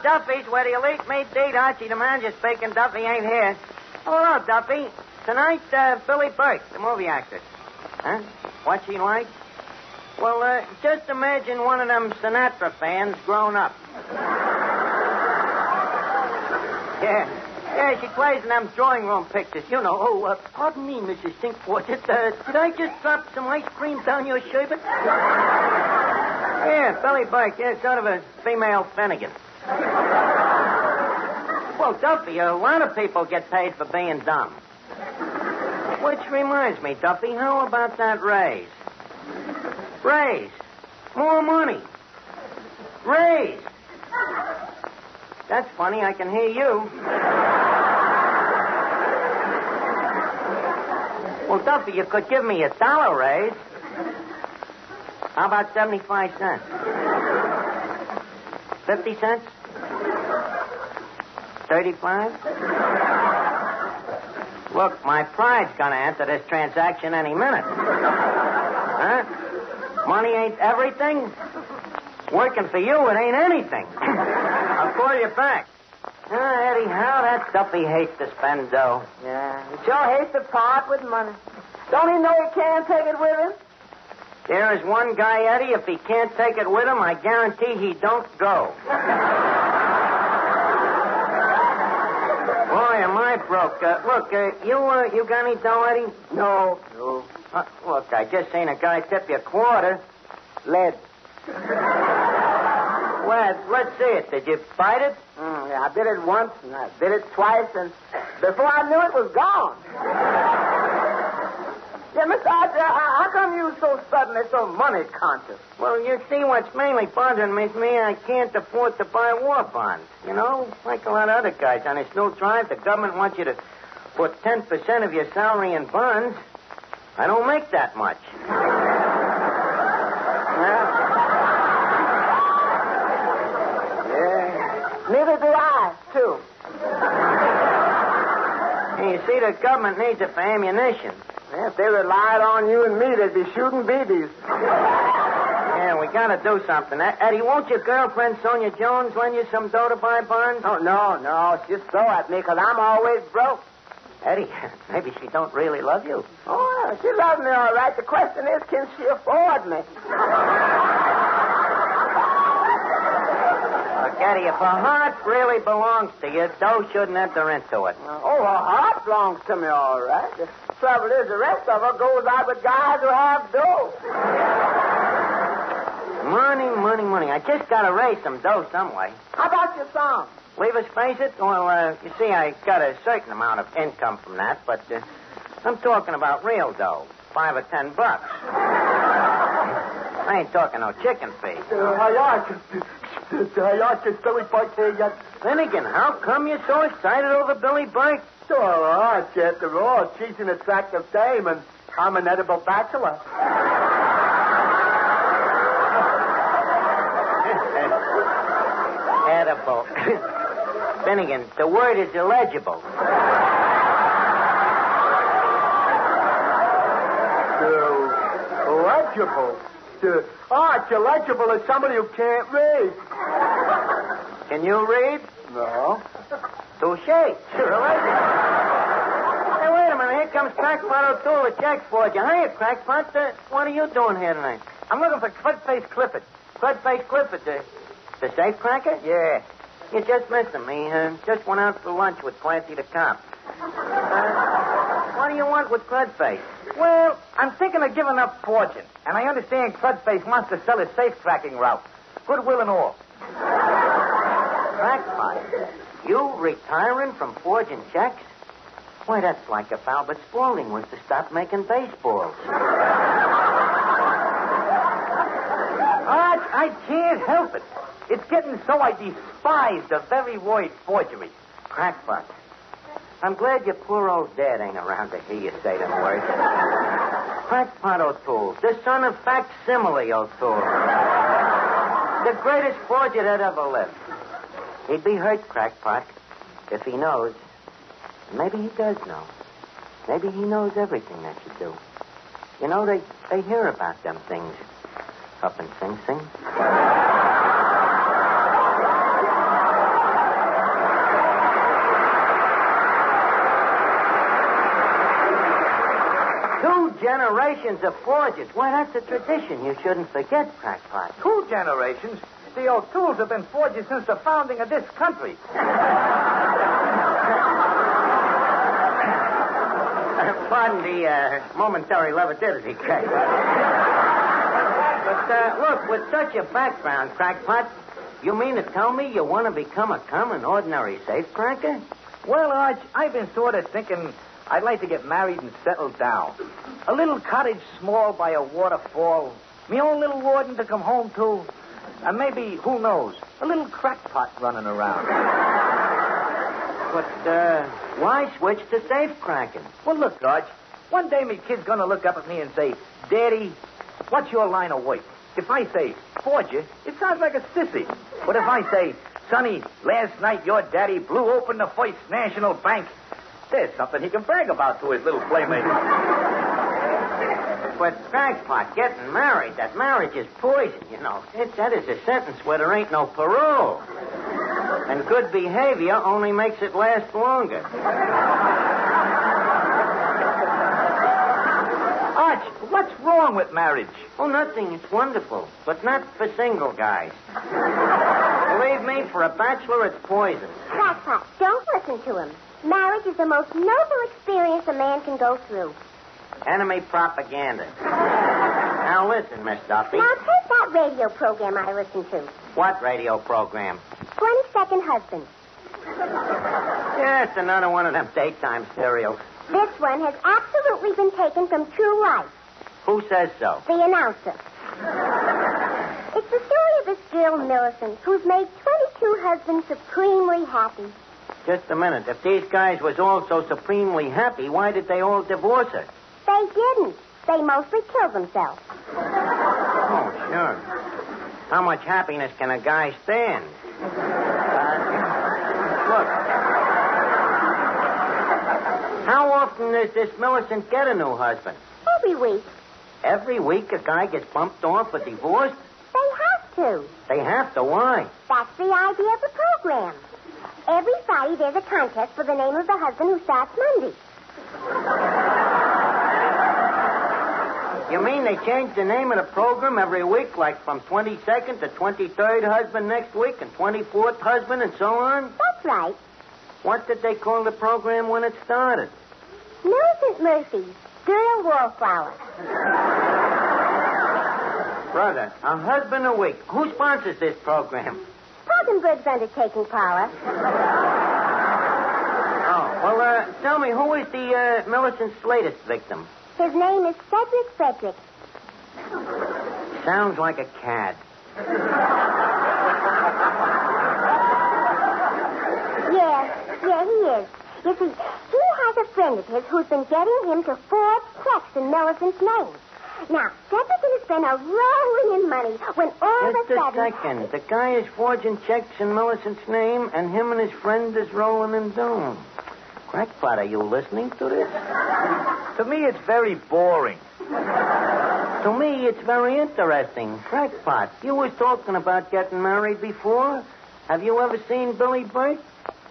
Duffy's, where the elite meet date. Archie the Manager speaking. Duffy ain't here. Hello, Duffy. Tonight, Billie Burke, the movie actress. Huh? What's she like? Well, just imagine one of them Sinatra fans grown up. Yeah, she plays in them drawing room pictures. You know. Oh, pardon me, Mrs. Stinkforget. Did I just drop some ice cream down your sherbet? Yeah, Billie Burke. Yeah, sort of a female Finnigan. Well, Duffy, a lot of people get paid for being dumb. Which reminds me, Duffy, how about that raise? Raise. More money. Raise. That's funny. I can hear you. Well, Duffy, you could give me $1 raise. How about 75 cents? 50 cents? 35? Look, my pride's gonna enter this transaction any minute. Huh? Money ain't everything. Working for you, it ain't anything. I'll call you back. Eddie, how that Duffy hates to spend dough. Yeah, he sure hates to part with money. Don't he know he can't take it with him? There is one guy, Eddie, if he can't take it with him, I guarantee he don't go. Boy, am I broke. Look, you got any dough, Eddie? No. Look, I just seen a guy tip you a quarter. Lead. Well, let's see it. Did you bite it? Yeah, I did it once, and I did it twice, and before I knew it was gone. Yeah, Mr. Archer, how come you so suddenly so money conscious? Well, you see, what's mainly bothering me is I can't afford to buy war bonds. You know, like a lot of other guys on this new drive, the government wants you to put 10% of your salary in bonds. I don't make that much. Neither do I, too. Hey, you see, the government needs it for ammunition. Yeah, if they relied on you and me, they'd be shooting BBs. Yeah, we gotta do something. Eddie, won't your girlfriend, Sonia Jones, lend you some dough to buy bonds? Oh, no. She just throw at me because I'm always broke. Eddie, maybe she don't really love you. Oh, she loves me all right. The question is, can she afford me? Eddie, if her heart really belongs to you, dough shouldn't enter into it. Oh, her heart belongs to me, all right. The trouble is, the rest of her goes out with guys who have dough. Money. I just got to raise some dough some way. How about your song? Leave us face it? Well, you see, I got a certain amount of income from that, but I'm talking about real dough. $5 or $10. I ain't talking no chicken feed. Finnigan, how come you're so excited over Billie Burke? After all, she's an attractive dame, and I'm an edible bachelor. Edible. Finnigan, the word is illegible. Legible? Illegible is somebody who can't read. Can you read? No. Touche. Sure, Hey, wait a minute. Here comes Crackpot O'Toole with Jack Ford. Hiya, Crackpot. What are you doing here tonight? I'm looking for Crudface Clifford. Crudface Clifford, the safe cracker? Yeah. You just missed him. He just went out for lunch with Clancy the cop. What do you want with Crudface? Well, I'm thinking of giving up fortune, and I understand Crudface wants to sell his safe cracking route. Goodwill and all. Crackpot? You retiring from forging checks? Why, that's like if Albert Spaulding was to stop making baseballs. I can't help it. It's getting so I despise the very word forgery. Crackpot. I'm glad your poor old dad ain't around to hear you say them words. Crackpot O'Toole, the son of Facsimile O'Toole. The greatest forger that ever lived. He'd be hurt, Crackpot, if he knows. Maybe he does know. Maybe he knows everything that you do. You know, they hear about them things up in Sing Sing. generations of forgers. Why, that's a tradition you shouldn't forget, Crackpot. 2 generations? The O'Tooles have been forgers since the founding of this country. Pardon the momentary levity, Crackpot. But, look, with such a background, Crackpot, you mean to tell me you want to become a common, ordinary safecracker? Well, Arch, I've been sort of thinking I'd like to get married and settle down. A little cottage small by a waterfall. Me own little warden to come home to. And maybe, who knows, a little crackpot running around. But, why switch to safecracking? Well, look, Arch, one day me kid's going to look up at me and say, Daddy, what's your line of work? If I say, forger, it sounds like a sissy. But if I say, Sonny, last night your daddy blew open the First National Bank, there's something he can brag about to his little playmate. But, Crackpot, getting married, that marriage is poison, you know. That is a sentence where there ain't no parole. And good behavior only makes it last longer. Arch, what's wrong with marriage? Oh, nothing. It's wonderful. But not for single guys. Believe me, for a bachelor, it's poison. Crackpot, don't listen to him. Marriage is the most noble experience a man can go through. Enemy propaganda. Now listen, Miss Duffy. Now take that radio program I listened to. What radio program? 22nd Husband. Yeah, it's another one of them daytime serials. This one has absolutely been taken from true life. Who says so? The announcer. It's the story of this girl, Millicent, who's made 22 husbands supremely happy. Just a minute. If these guys was all so supremely happy, why did they all divorce her? They didn't. They mostly killed themselves. Oh, sure. How much happiness can a guy stand? Look. How often does this Millicent get a new husband? Every week. Every week a guy gets bumped off or divorced? They have to. They have to. Why? That's the idea of the program. Every Friday there's a contest for the name of the husband who starts Monday. You mean they change the name of the program every week, like from 22nd to 23rd husband next week and 24th husband and so on? That's right. What did they call the program when it started? Millicent Murphy's Girl Wallflower. Brother, a husband a week. Who sponsors this program? Progenberg's undertaking, Paula. Oh, well, tell me, who is the Millicent's latest victim? His name is Cedric Frederick. Sounds like a cad. Yeah, he is. You see, he has a friend of his who's been getting him to forge checks in Millicent's name. Now, Cedric's going to spend a rolling in money when all of a Just sudden... a second. The guy is forging checks in Millicent's name, and him and his friend is rolling in dough. Crackpot, are you listening to this? To me, it's very boring. To me, it's very interesting. Crackpot, you was talking about getting married before. Have you ever seen Billie Burke?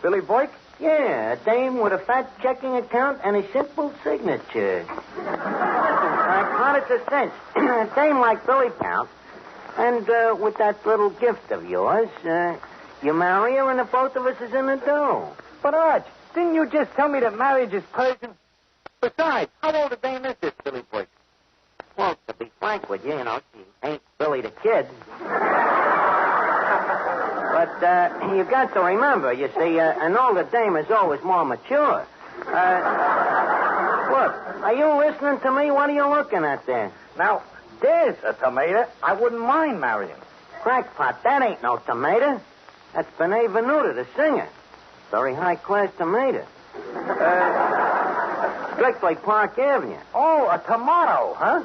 Billie Burke? Yeah, a dame with a fat checking account and a simple signature. Crackpot, it's a cinch. A dame like Billie Count, and with that little gift of yours, you marry her and the both of us is in the dough. But, Arch, didn't you just tell me that marriage is Persian? Besides, how old a dame is this Billie Burke? Well, to be frank with you, she ain't Billy the Kid. But you got to remember, you see, an older dame is always more mature. Look, are you listening to me? What are you looking at there? Now, there's a tomato I wouldn't mind marrying. Crackpot, that ain't no tomato. That's Benet Venuta, the singer. Very high-class tomato. Strictly Park Avenue. Oh, a tomato, huh?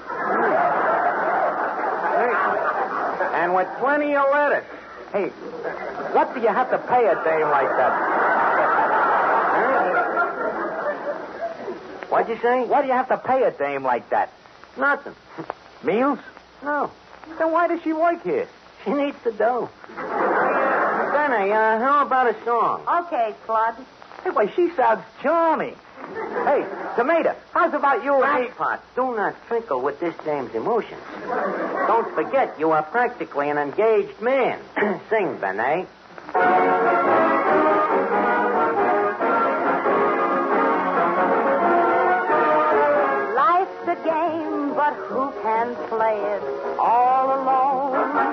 And with plenty of lettuce. Hey, what do you have to pay a dame like that? What'd you say? What do you have to pay a dame like that? Nothing. Meals? No. Then why does she work here? She needs the dough. Benny, how about a song? Okay, Claude. Hey, why, she sounds charming. Hey, Tomato, how's about you and me? Crackpot, do not twinkle with this dame's emotions. Don't forget, you are practically an engaged man. Sing, Benet. Life's a game, but who can play it all alone?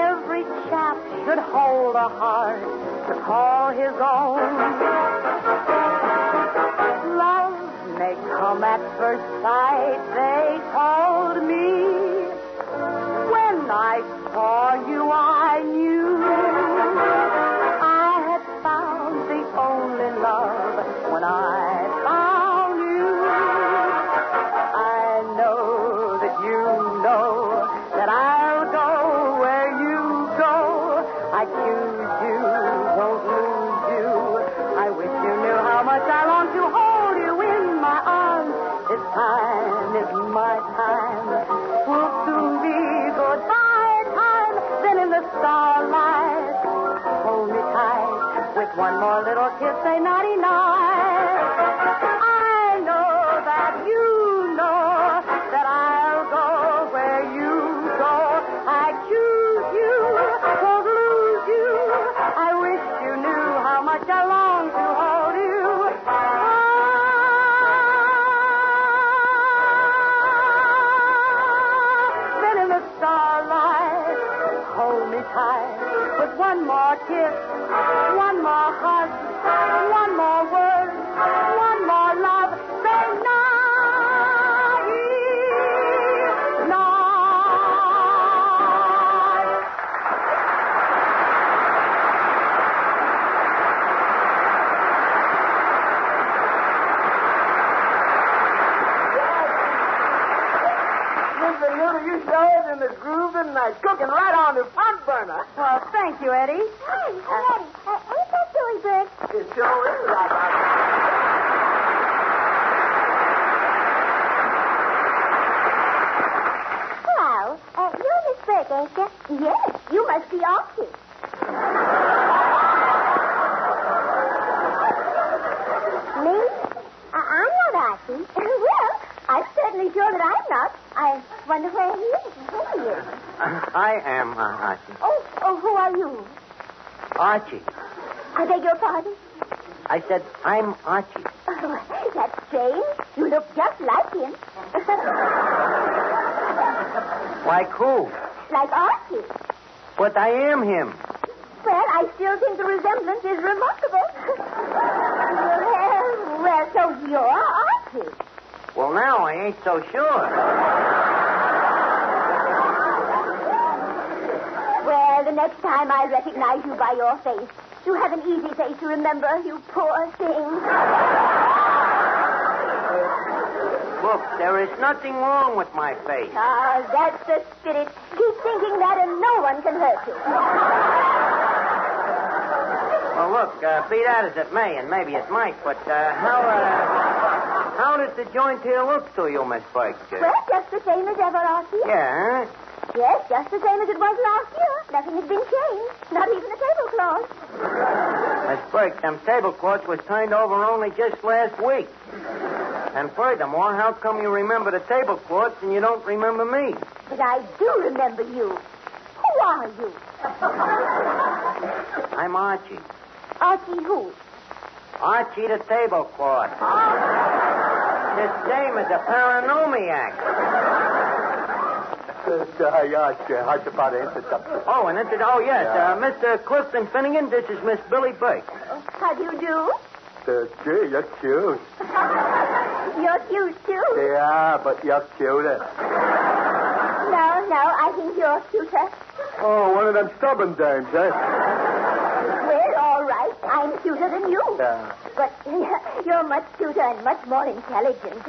Every chap should hold a heart to call his own. Love may come at first sight, they told me. When I saw you, I knew I had found the only love. When I found you, I know that you know that I'll go where you go. I choose you, won't lose you. I wish you knew how much I long to hold you in my arms. This time is my time. Will soon be goodbye time. Then in the starlight, hold me tight. With one more little kiss, say naughty night. I know that you know that I'll go where you go. I choose you, won't lose you. I wish you knew how much I long to hold you. Then in the starlight, hold me tight. With one more kiss, one more hug, one more word, one more love. Say night, night. Mr. Newton, you showed in the groove tonight. Cooking right on the front burner. Well, thank you, Eddie. Hey, Eddie, ain't that Billy Burke? It sure is right on. Hello. You're Miss Burke, ain't you? Yes, you must be Archie. Me? I'm not Archie. Well, I'm certainly sure that I'm not. I wonder where he is. Who he is. I am Archie. Oh, who are you? Archie. I beg your pardon? I said, I'm Archie. Oh, that's strange. You look just like him. Like who? Like Archie. But I am him. Well, I still think the resemblance is remarkable. well, so you're Archie. Well, now I ain't so sure. Well, the next time I recognize you by your face, you have an easy face to remember, you poor thing. Look, there is nothing wrong with my face. Ah, that's the spirit. Keep thinking that and no one can hurt you. Well, look, be that as it may, and maybe it might, but how does the joint here look to you, Miss Burke? Well, just the same as ever, Archie. Yeah, huh? Yes, just the same as it was last year. Nothing has been changed. Not even the tablecloth. Miss Burke, them tablecloths was turned over only just last week. And furthermore, how come you remember the tablecloths and you don't remember me? But I do remember you. Who are you? I'm Archie. Archie who? Archie the tablecloth. This dame is a paranomiac. Oh, and yes, Mr. Clifton Finnigan, this is Miss Billie Burke. How do you do? Gee, you're cute. You're cute, too. Yeah, but you're cuter. No, I think you're cuter. Oh, one of them stubborn dames, eh? Well, all right. I'm cuter than you. Yeah. But you're much cuter and much more intelligent.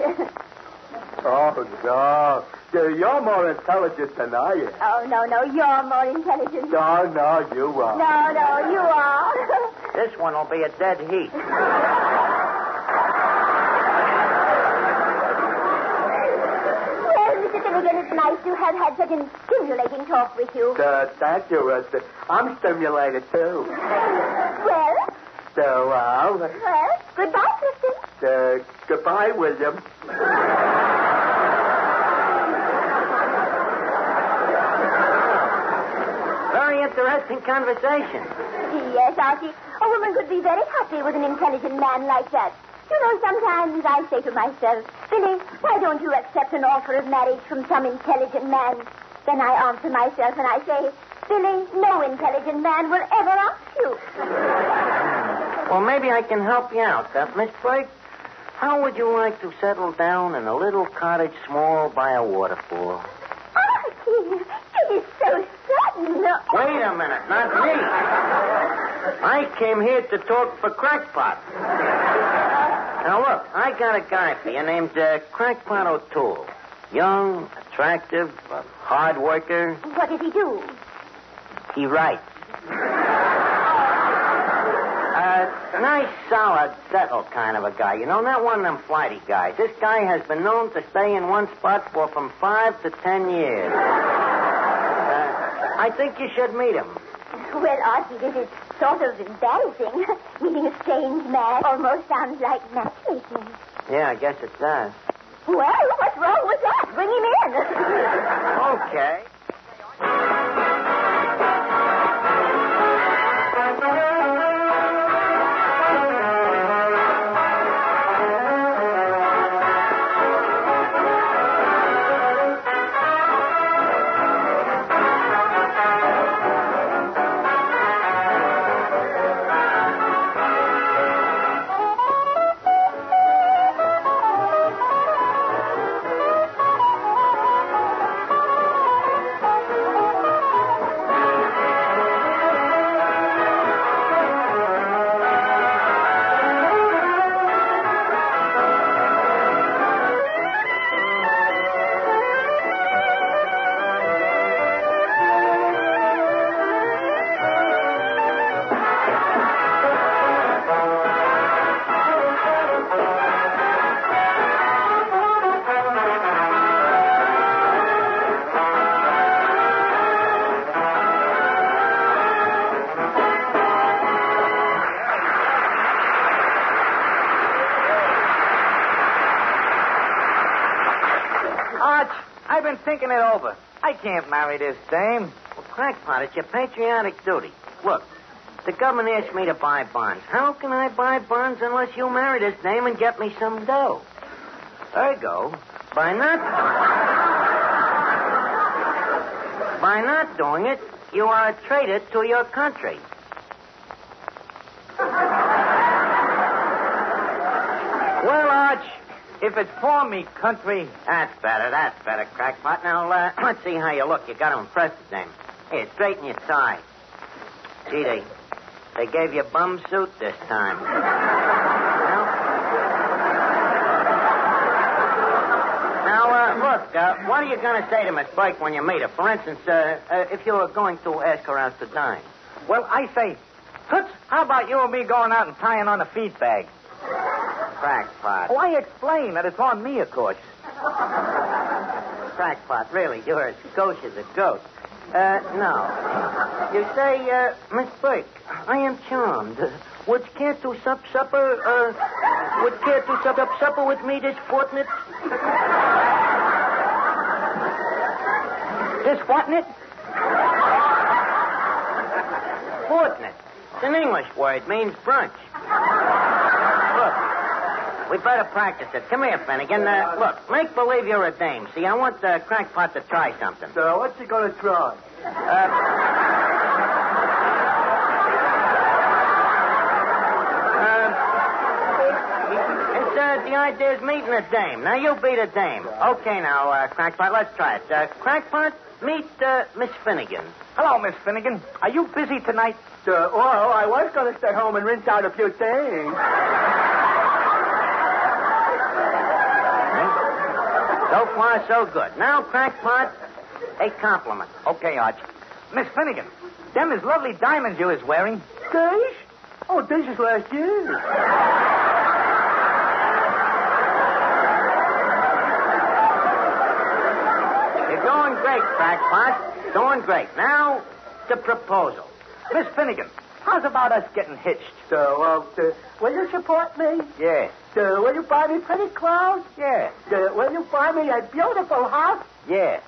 Oh, no. You're more intelligent than I am. Oh, no, you're more intelligent. No, you are. No, you are. This one will be a dead heat. Well, Mr. Finnigan, it's nice to have had such an stimulating talk with you. Thank you, Rusty. I'm stimulated, too. Well? So, Well, goodbye, Clifton. Goodbye, William. Very interesting conversation. Yes, Archie. A woman could be very happy with an intelligent man like that. You know, sometimes I say to myself, Billie, why don't you accept an offer of marriage from some intelligent man? Then I answer myself and I say, Billie, no intelligent man will ever ask you. Well, maybe I can help you out, Miss Burke. How would you like to settle down in a little cottage small by a waterfall? Archie, it is so sudden. Wait a minute, not me. I came here to talk for Crackpot. Now, look, I got a guy for you named Crackpot O'Toole. Young, attractive, a hard worker. What does he do? He writes. Nice, solid, settled kind of a guy. You know, not one of them flighty guys. This guy has been known to stay in one spot for from 5 to 10 years. I think you should meet him. Well, Archie, this is sort of embarrassing. Meeting a strange man almost sounds like matchmaking. Yeah, I guess it does. Well, what's wrong with that? Bring him in. Okay. I've been thinking it over. I can't marry this dame. Well, Crackpot, it's your patriotic duty. Look, the government asked me to buy bonds. How can I buy bonds unless you marry this dame and get me some dough? Ergo, by not doing it, you are a traitor to your country. Well, Arch, if it's for me country... That's better, Crackpot. Now, let's see how you look. You got to impress the dame. Here, straighten your tie. Gee, they gave you a bum suit this time. Now, look, what are you going to say to Miss Burke when you meet her? For instance, if you were going to ask her out to dine. Well, I say, Toots, how about you and me going out and tying on a feed bag? Crackpot. Oh, I explain that it's on me, of course. Crackpot, really, you're as gauche as a goat. No. You say, Miss Burke, I am charmed. Would you care to supper with me this fortnight? This fortnight? Fortnight. It's an English word. Means brunch. Look, we better practice it. Come here, Finnigan. Look, make believe you're a dame. See, I want Crackpot to try something. So, what's he going to try? The idea is meeting a dame. Now, you beat a dame. Okay, now, Crackpot, let's try it. Crackpot, meet Miss Finnigan. Hello, Miss Finnigan. Are you busy tonight? Well, I was going to stay home and rinse out a few things. So far, so good. Now, Crackpot, a compliment. Okay, Arch. Miss Finnigan, them is lovely diamonds you is wearing. These? Oh, these is last year. Doing great, Crackpot. Doing great. Now, the proposal. Miss Finnigan, how's about us getting hitched? So, will you support me? Yeah. Will you buy me pretty clothes? Yeah. Will you buy me a beautiful house? Yeah.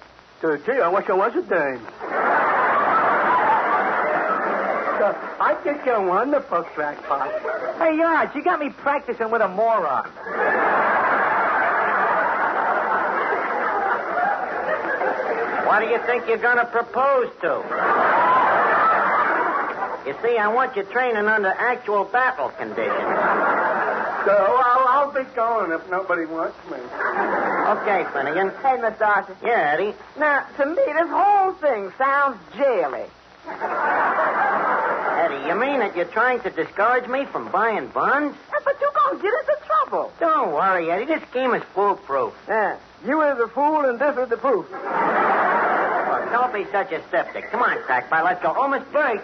Gee, I wish I was a dame. I think you're wonderful, crackpot. Hey, Arch, you got me practicing with a moron. What do you think you're going to propose to? You see, I want you training under actual battle conditions. So I'll be going if nobody wants me. Okay, Finnigan. Hey, Miss Archie. Yeah, Eddie. Now, to me, this whole thing sounds jaily. Eddie, you mean that you're trying to discourage me from buying buns? But you gonna get us in trouble. Don't worry, Eddie. This scheme is foolproof. Yeah, you is a fool and this is the proof. Look, don't be such a skeptic. Come on, Crackpot, let's go. Oh, Miss Burke.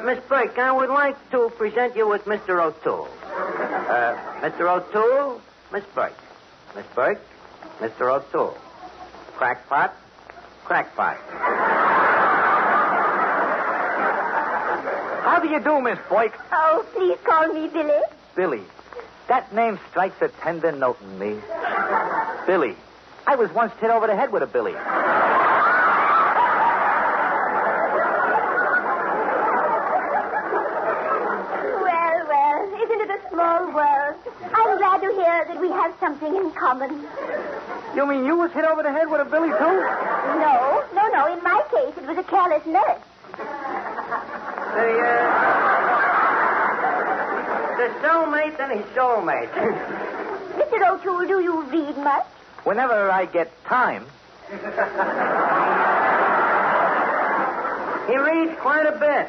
Miss Burke, I would like to present you with Mr. O'Toole. Mr. O'Toole, Miss Burke. Miss Burke, Mr. O'Toole. Crackpot, Crackpot. How do you do, Miss Boyk? Oh, please call me Billy. Billie. That name strikes a tender note in me. Billie. I was once hit over the head with a Billy. Well, isn't it a small world? I'm glad to hear that we have something in common. You mean you was hit over the head with a Billy, too? No. In my case, it was a careless nurse. The cellmate and his soulmate. Mr. O'Toole, do you read much? Whenever I get time. He reads quite a bit.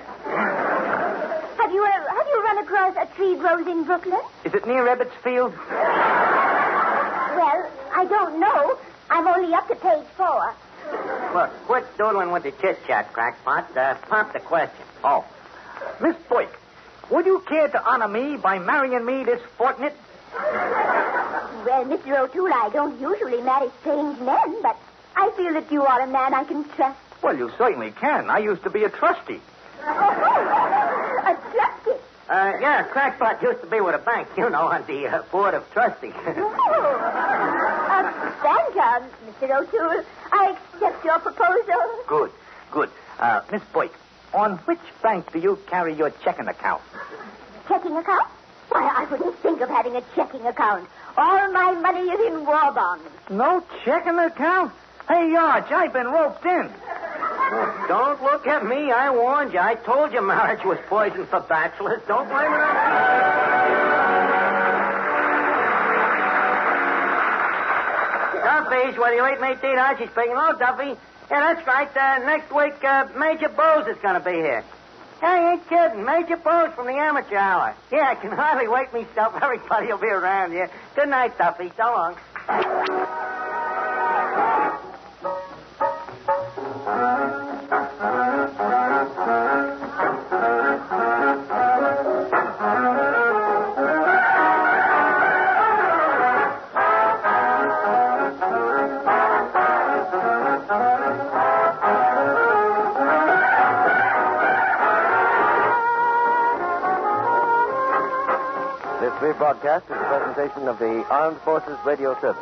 Have you run across A Tree Grows in Brooklyn? Is it near Ebbets Field? Well, I don't know. I'm only up to page 4. Look, quit doodling with the chit-chat, Crackpot. Pop the question. Oh. Miss Boyk, would you care to honor me by marrying me this fortnight? Well, Mr. O'Toole, I don't usually marry strange men, but I feel that you are a man I can trust. Well, you certainly can. I used to be a trustee. A trustee? Yeah, Crackpot used to be with a bank, on the board of trustees. Thank you, Mr. O'Toole. I accept your proposal. Good. Miss Boyk, on which bank do you carry your checking account? Checking account? Why, I wouldn't think of having a checking account. All my money is in war bonds. No checking account? Hey, Arch, I've been roped in. Don't look at me. I warned you. I told you marriage was poison for bachelors. Don't blame it on me. Duffy's, whether you eat meat, eat Archie speaking. Oh, Duffy. Yeah, that's right. Next week, Major Bose is going to be here. I ain't kidding. Major Bose from the Amateur Hour. Yeah, I can hardly wait myself. Everybody will be around here. Good night, Duffy. So long. This rebroadcast is a presentation of the Armed Forces Radio Service.